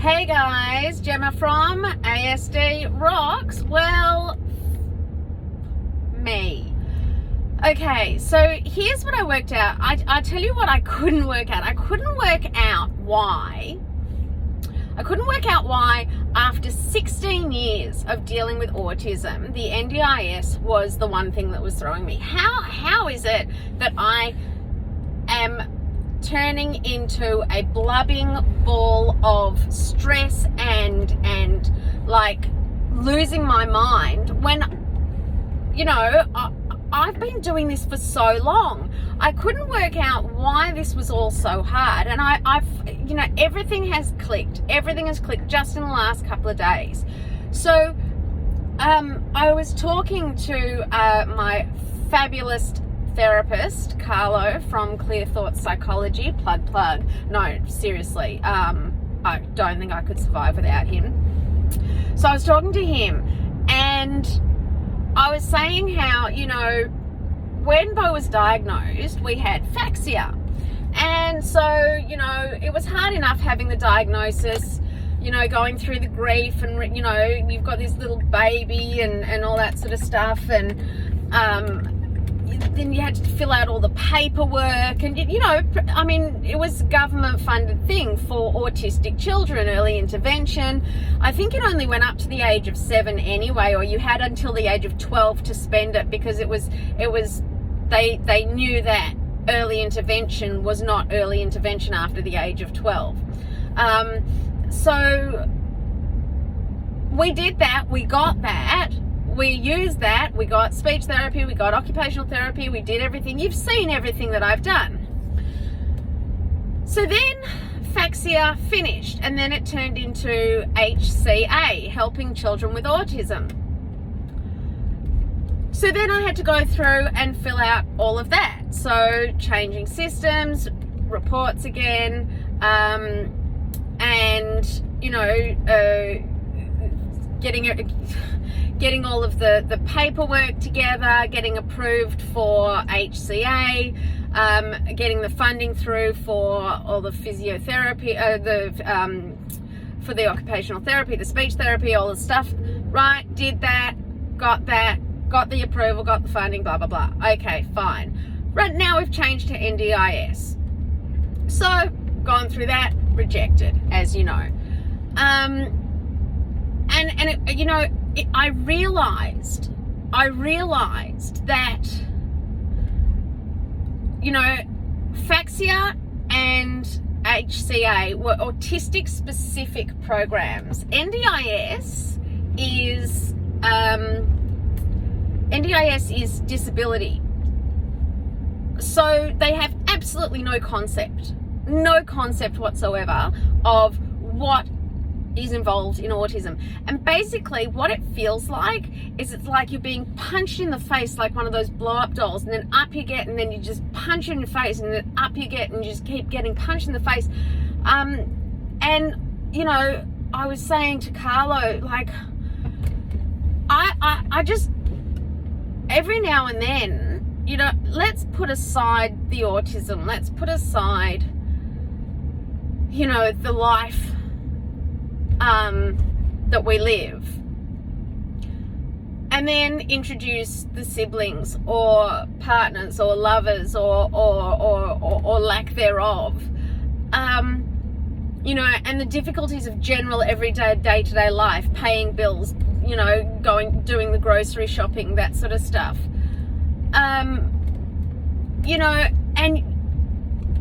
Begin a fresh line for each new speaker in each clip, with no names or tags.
Hey guys, Gemma from ASD Rocks. Well, me. Okay, so here's what I worked out. I tell you what I couldn't work out. I couldn't work out why after 16 years of dealing with autism, the NDIS was the one thing that was throwing me. How is it that I am turning into a blubbing ball of stress and like losing my mind when, you know, I've been doing this for so long. I couldn't work out why this was all so hard, and I've you know, everything has clicked just in the last couple of days. So I was talking to my fabulous therapist Carlo from Clear Thoughts Psychology. Plug. No, seriously, I don't think I could survive without him. So I was talking to him, and I was saying how, you know, when Bo was diagnosed, we had FACHSIA. And so, you know, it was hard enough having the diagnosis, you know, going through the grief, and, you know, you've got this little baby and all that sort of stuff. And then you had to fill out all the paperwork, and, you know, I mean, it was a government funded thing for autistic children, early intervention. I think it only went up to the age of 7 anyway, or you had until the age of 12 to spend it, because they knew that early intervention was not early intervention after the age of 12. So we did that, we got that. We used that, we got speech therapy, we got occupational therapy, we did everything. You've seen everything that I've done. So then FACHSIA finished, and then it turned into HCA, helping children with autism. So then I had to go through and fill out all of that. So changing systems, reports again, and, you know, getting all of the paperwork together, getting approved for HCA, getting the funding through for all the physiotherapy, for the occupational therapy, the speech therapy, all the stuff. Right, did that, got the approval, got the funding, blah, blah, blah. Okay, fine. Right now we've changed to NDIS. So, gone through that, rejected, as you know. And it, you know, I realized that, you know, FACHSIA and HCA were autistic specific programs. NDIS is disability. So they have absolutely no concept whatsoever of what is involved in autism. And basically what it feels like is, it's like you're being punched in the face like one of those blow-up dolls, and then up you get, and then you just punch in your face, and then up you get, and you just keep getting punched in the face. And, you know, I was saying to Carlo, like, I just, every now and then, you know, let's put aside the autism, let's put aside, you know, the life that we live, and then introduce the siblings or partners or lovers or lack thereof, you know, and the difficulties of general everyday day-to-day life, paying bills, you know, doing the grocery shopping, that sort of stuff. You know, and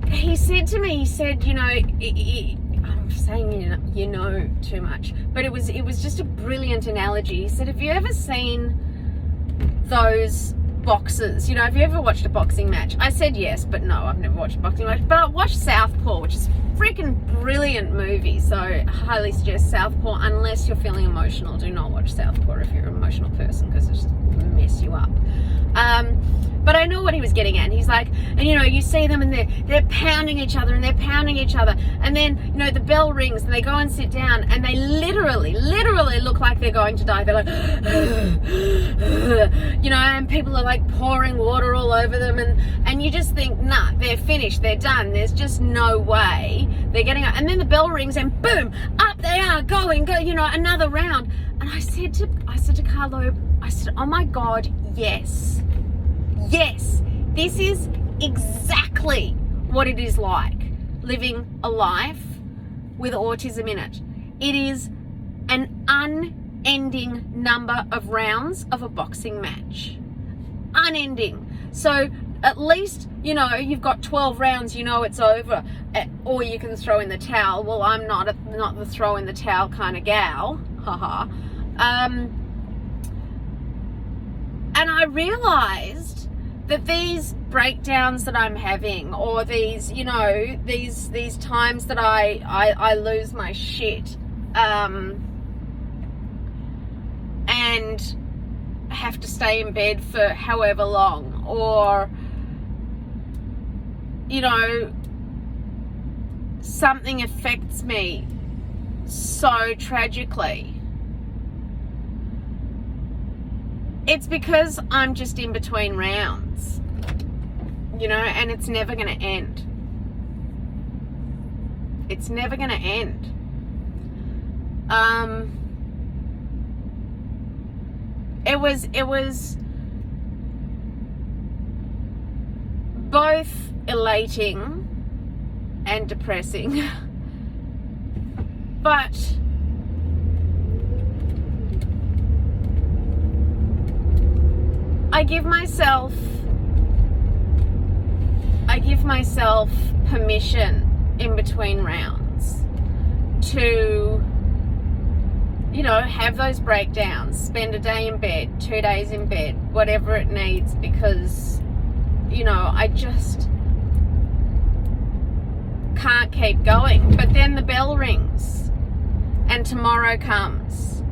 he said to me, he said, you know, I'm saying, you know too much, but it was just a brilliant analogy. He said, have you ever seen those boxers? You know, have you ever watched a boxing match? I said yes, but no, I've never watched a boxing match. But I watched Southpaw, which is a freaking brilliant movie. So I highly suggest Southpaw, unless you're feeling emotional. Do not watch Southpaw if you're an emotional person, because it just mess you up. But I know what he was getting at. And he's like, and you know, you see them and they're pounding each other and they're pounding each other. And then, you know, the bell rings and they go and sit down and they literally look like they're going to die. They're like, you know, and people are like pouring water all over them. And you just think, nah, they're finished. They're done. There's just no way they're getting up. And then the bell rings and boom, up they are going, you know, another round. And I said to Carlo, I said, oh my God, yes, this is exactly what it is like living a life with autism in it. It is an unending number of rounds of a boxing match. Unending. So at least, you know, you've got 12 rounds, you know it's over, or you can throw in the towel. Well, I'm not the throw in the towel kind of gal. Haha. And I realized that these breakdowns that I'm having, or these, you know, these times that I lose my shit, and have to stay in bed for however long, or, you know, something affects me so tragically. It's because I'm just in between rounds, you know, and it's never going to end. It's never going to end. It was both elating and depressing, but I give myself permission in between rounds to, you know, have those breakdowns, spend a day in bed, 2 days in bed, whatever it needs, because, you know, I just can't keep going. But then the bell rings and tomorrow comes.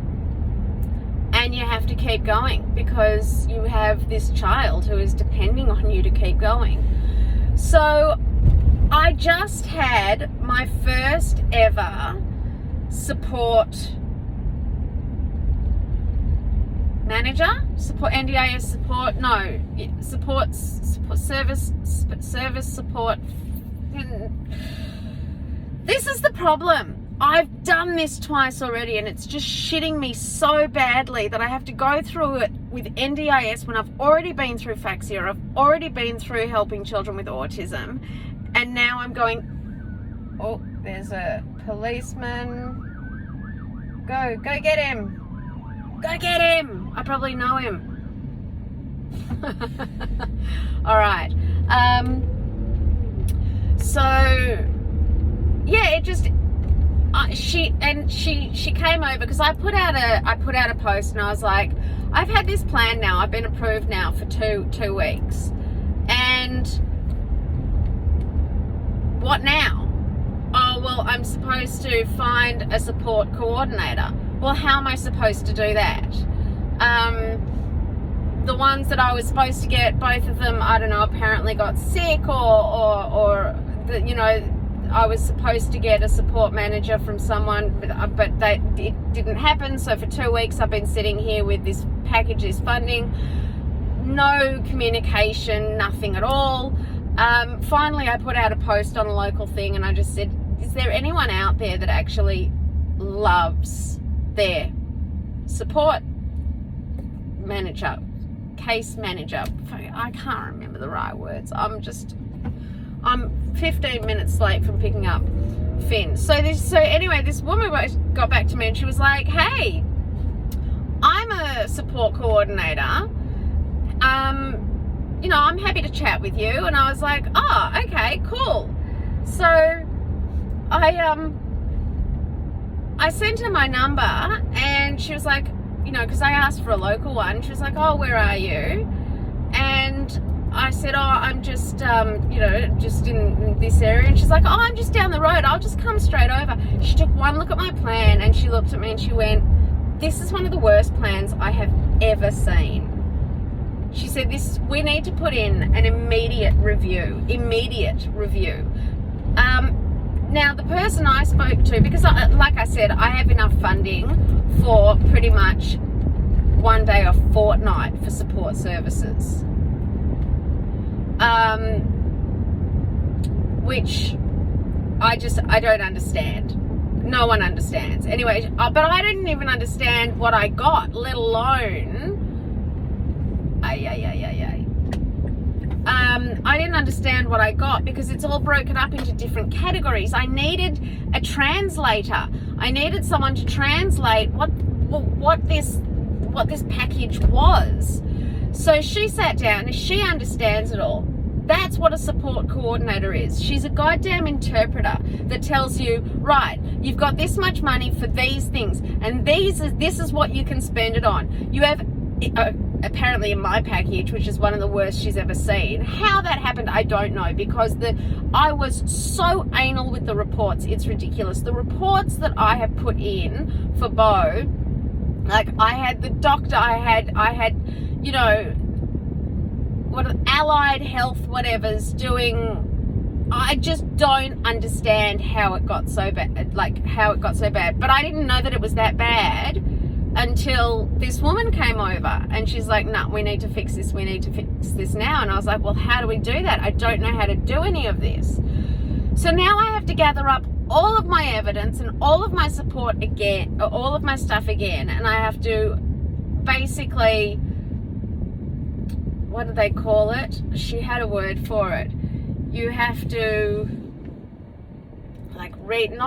And you have to keep going because you have this child who is depending on you to keep going. So I just had my first ever NDIS service support. This is the problem. I've done this twice already and it's just shitting me so badly that I have to go through it with NDIS when I've already been through FACHSIA, I've already been through helping children with autism, and now I'm going, oh, there's a policeman. Go get him. Go get him. I probably know him. All right. So yeah, it just, she came over because I put out a post and I was like, I've had this plan now, I've been approved now for two weeks, and what now? Oh, well, I'm supposed to find a support coordinator. Well, how am I supposed to do that? The ones that I was supposed to get, both of them, I don't know, apparently got sick, or you know, I was supposed to get a support manager from someone, but it didn't happen. So for 2 weeks I've been sitting here with this package, this funding, no communication, nothing at all. Finally I put out a post on a local thing and I just said, is there anyone out there that actually loves their support manager, case manager? I can't remember the right words. I'm 15 minutes late from picking up Finn. So anyway, this woman got back to me and she was like, hey, I'm a support coordinator. You know, I'm happy to chat with you. And I was like, oh, okay, cool. So I sent her my number and she was like, you know, because I asked for a local one. She was like, oh, where are you? And I said, oh, I'm just, you know, just in this area. And she's like, oh, I'm just down the road. I'll just come straight over. She took one look at my plan and she looked at me and she went, this is one of the worst plans I have ever seen. she said, we need to put in an immediate review. Now, the person I spoke to, because like I said, I have enough funding for pretty much one day a fortnight for support services, which I don't understand. No one understands. Anyway, but I didn't even understand what I got, let alone I didn't understand what I got because it's all broken up into different categories. I needed a translator. I needed someone to translate what this package was. So she sat down and she understands it all. That's what a support coordinator is. She's a goddamn interpreter that tells you, right, you've got this much money for these things, and this is what you can spend it on. You have, apparently in my package, which is one of the worst she's ever seen. How that happened, I don't know, because I was so anal with the reports, it's ridiculous. The reports that I have put in for Bo, like I had the doctor, I had, you know, what allied health whatever's doing. I just don't understand how it got so bad, but I didn't know that it was that bad until this woman came over and she's like, no, we need to fix this now. And I was like, well, how do we do that? I don't know how to do any of this. So now I have to gather up all of my evidence and all of my support again, all of my stuff again, and I have to basically, what do they call it? She had a word for it. You have to, like, review.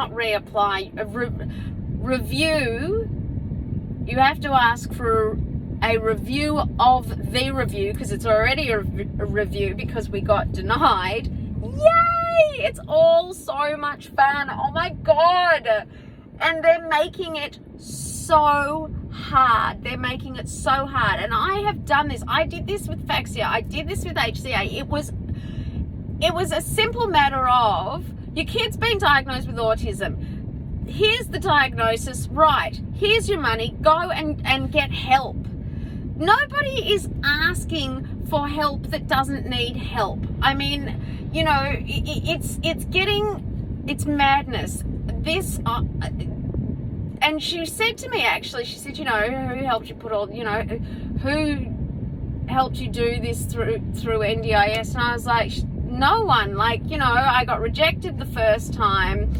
You have to ask for a review of the review because it's already a review because we got denied. Yay! It's all so much fun. Oh my God. And they're making it so hard. They're making it so hard. And I have done this. I did this with FACHSIA. I did this with HCA. It was a simple matter of, your kid's been diagnosed with autism. Here's the diagnosis, right? Here's your money. Go and get help. Nobody is asking for help that doesn't need help. I mean, you know, it's madness. And she said to me, actually, she said, you know, who helped you who helped you do this through NDIS? And I was like, no one. Like, you know, I got rejected the first time.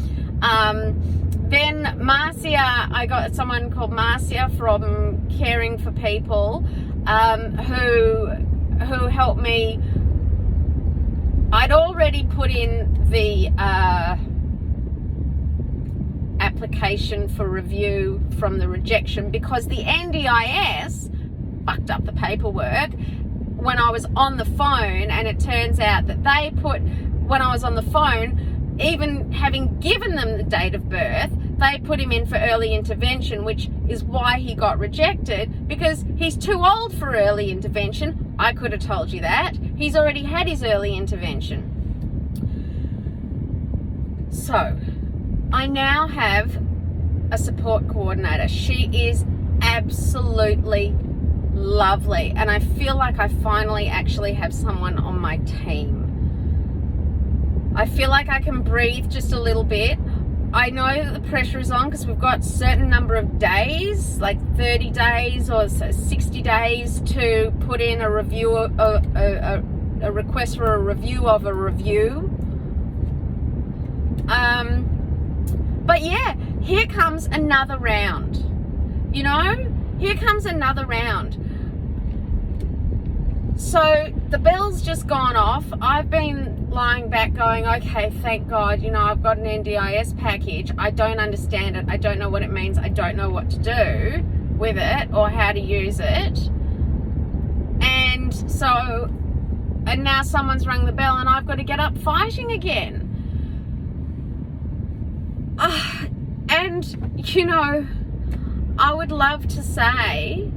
Then Marcia, I got someone called Marcia from Caring for People, who helped me. I'd already put in the application for review from the rejection because the NDIS fucked up the paperwork when I was on the phone, and it turns out that they put, when I was on the phone, even having given them the date of birth, they put him in for early intervention, which is why he got rejected, because he's too old for early intervention. I could have told you that. He's already had his early intervention. So, I now have a support coordinator. She is absolutely lovely, and I feel like I finally actually have someone on my team. I feel like I can breathe just a little bit. I know that the pressure is on because we've got a certain number of days, like 30 days or 60 days, to put in a review, a request for a review of a review. But yeah, here comes another round. You know, here comes another round. So the bell's just gone off. I've been lying back going, okay, thank God, you know, I've got an NDIS package. I don't understand it. I don't know what it means. I don't know what to do with it or how to use it. And so, and now someone's rung the bell and I've got to get up fighting again. And, you know, I would love to say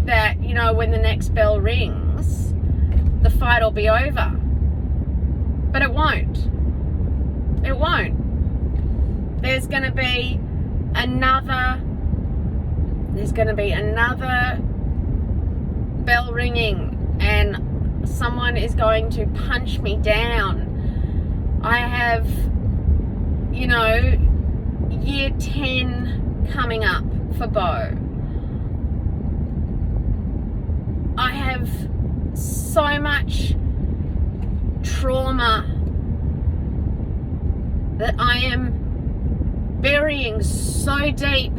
that, you know, when the next bell rings, the fight will be over. But it won't. It won't. There's going to be another there's going to be another bell ringing and someone is going to punch me down. I have, year 10 coming up for Beau. I have so much trauma that I am burying so deep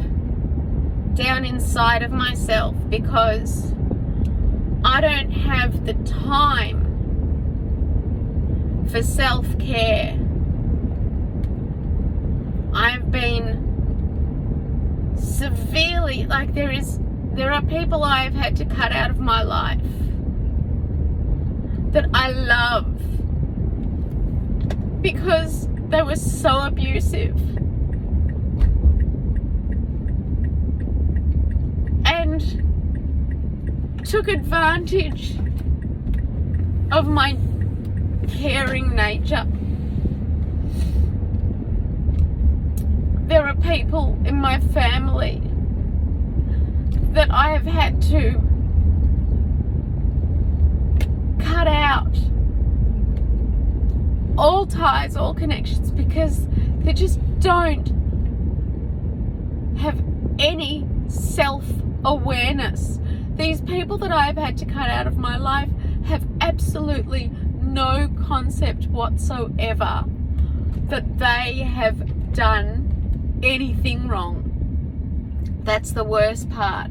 down inside of myself because I don't have the time for self-care. I've been severely, there are people I've had to cut out of my life that I love because they were so abusive and took advantage of my caring nature. There are people in my family that I have had to cut out all ties, all connections, because they just don't have any self-awareness. These people that I've had to cut out of my life have absolutely no concept whatsoever that they have done anything wrong. That's the worst part.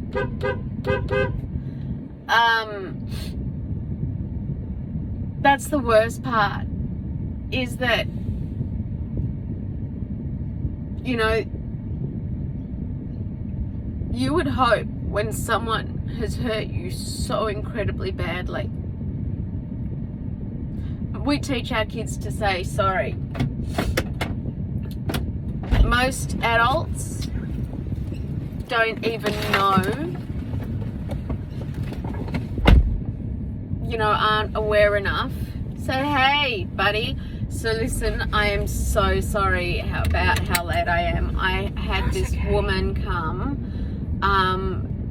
That's the worst part, is that, you would hope when someone has hurt you so incredibly badly. We teach our kids to say sorry. Most adults don't even know, aren't aware enough. Say, hey, buddy, so listen, I am so sorry about how late I am. I had this woman come,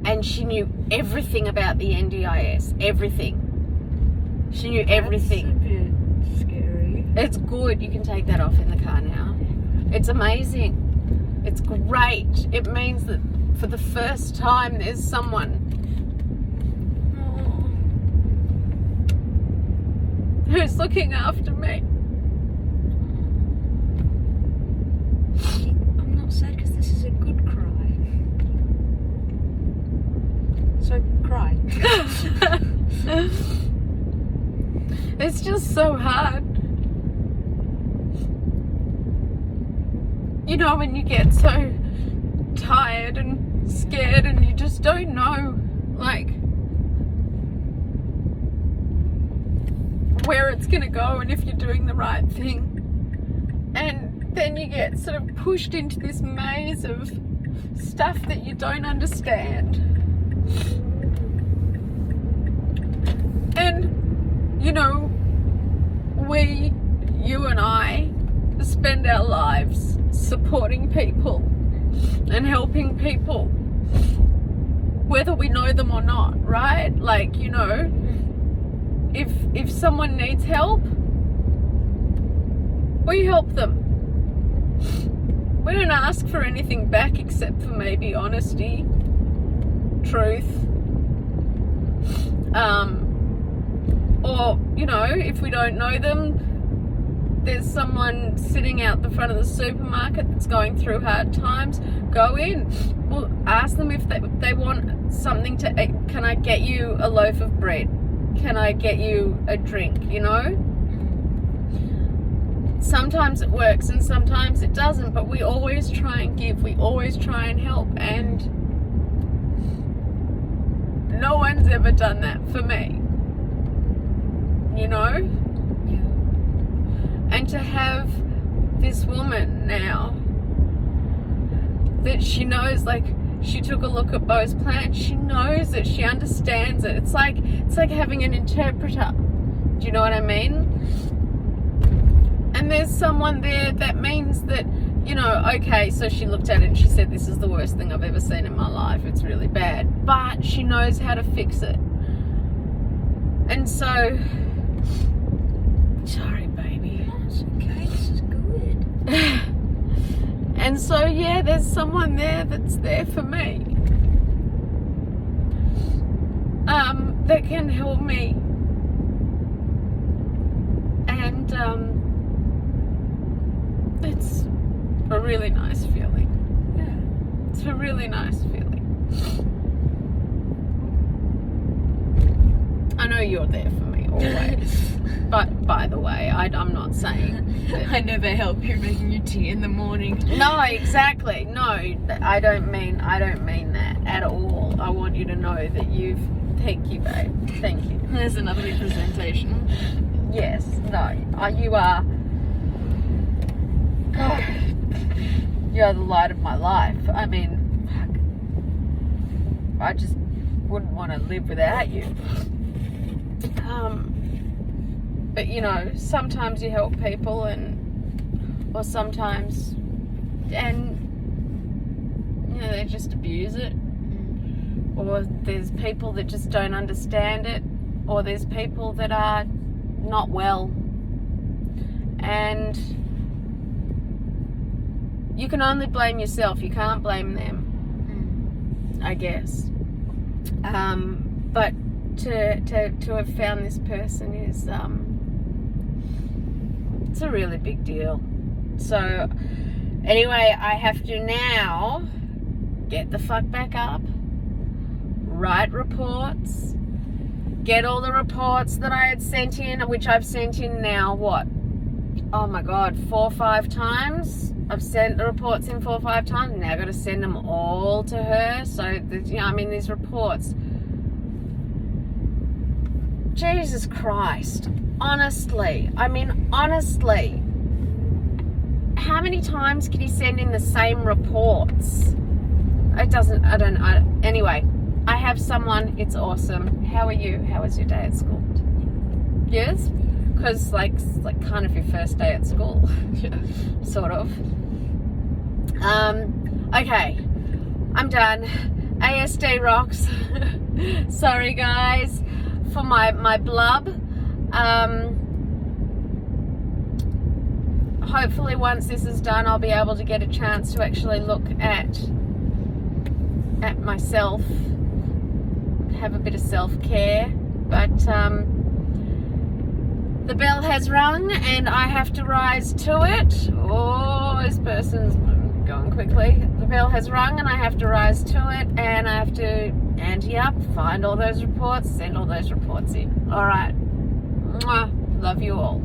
and she knew everything about the NDIS, everything. She knew everything.
That's a bit scary.
It's good. You can take that off in the car now. It's amazing. It's great. It means that for the first time there's someone who's looking after me.
I'm not sad because this is a good cry. So cry.
It's just so hard. When you get so tired and scared and you just don't know, where it's going to go and if you're doing the right thing. And then you get sort of pushed into this maze of stuff that you don't understand. And, you and I spend our lives supporting people and helping people, whether we know them or not, right? If someone needs help, we help them. We don't ask for anything back except for maybe honesty, truth, or if we don't know them, there's someone sitting out the front of the supermarket that's going through hard times, go in. We'll ask them if they want something to eat. Can I get you a loaf of bread? Can I get you a drink? Sometimes it works and sometimes it doesn't, but we always try and give. We always try and help, and no one's ever done that for me.
Yeah.
And to have this woman now that she knows, she took a look at Beau's plan, she knows it, she understands it. It's like having an interpreter. Do you know what I mean? And there's someone there that means that, you know, okay, so she looked at it and she said, this is the worst thing I've ever seen in my life. It's really bad. But she knows how to fix it. And so, sorry, baby.
It's okay, this is good.
And so, yeah, there's someone there that's there for me. That can help me. And, it's a really nice feeling.
Yeah.
It's a really nice feeling. I know you're there for me always. But by the way, I'm not saying that.
I never help you making you tea in the morning.
No, exactly. No, I don't mean that at all. I want you to know that thank you, babe. Thank you.
There's another representation.
Yes, no, you are. God, you're the light of my life. I mean, fuck. I just wouldn't want to live without you. But you know, sometimes you help people, or sometimes, and you know, they just abuse it, or there's people that just don't understand it, or there's people that are not well, and you can only blame yourself. You can't blame them, I guess. But to have found this person is it's a really big deal. So anyway, I have to now get the fuck back up, write reports, get all the reports that I had sent in, which I've sent in now, what? Oh my God, 4 or 5 times. I've sent the reports in 4 or 5 times. Now I've got to send them all to her. So, you know, I mean, these reports. Jesus Christ. Honestly. I mean, honestly. How many times can you send in the same reports? Anyway, I have someone. It's awesome. How are you? How was your day at school? Yes? Because, like kind of your first day at school.
Yeah.
Sort of. Okay. I'm done. ASD rocks. Sorry, guys, for my blub. Hopefully once this is done, I'll be able to get a chance to actually look at myself, have a bit of self-care. But the bell has rung and I have to rise to it. Oh, this person's going quickly. The bell has rung and I have to rise to it, and I have to ante up, find all those reports, send all those reports in. All right. Mwah. Love you all.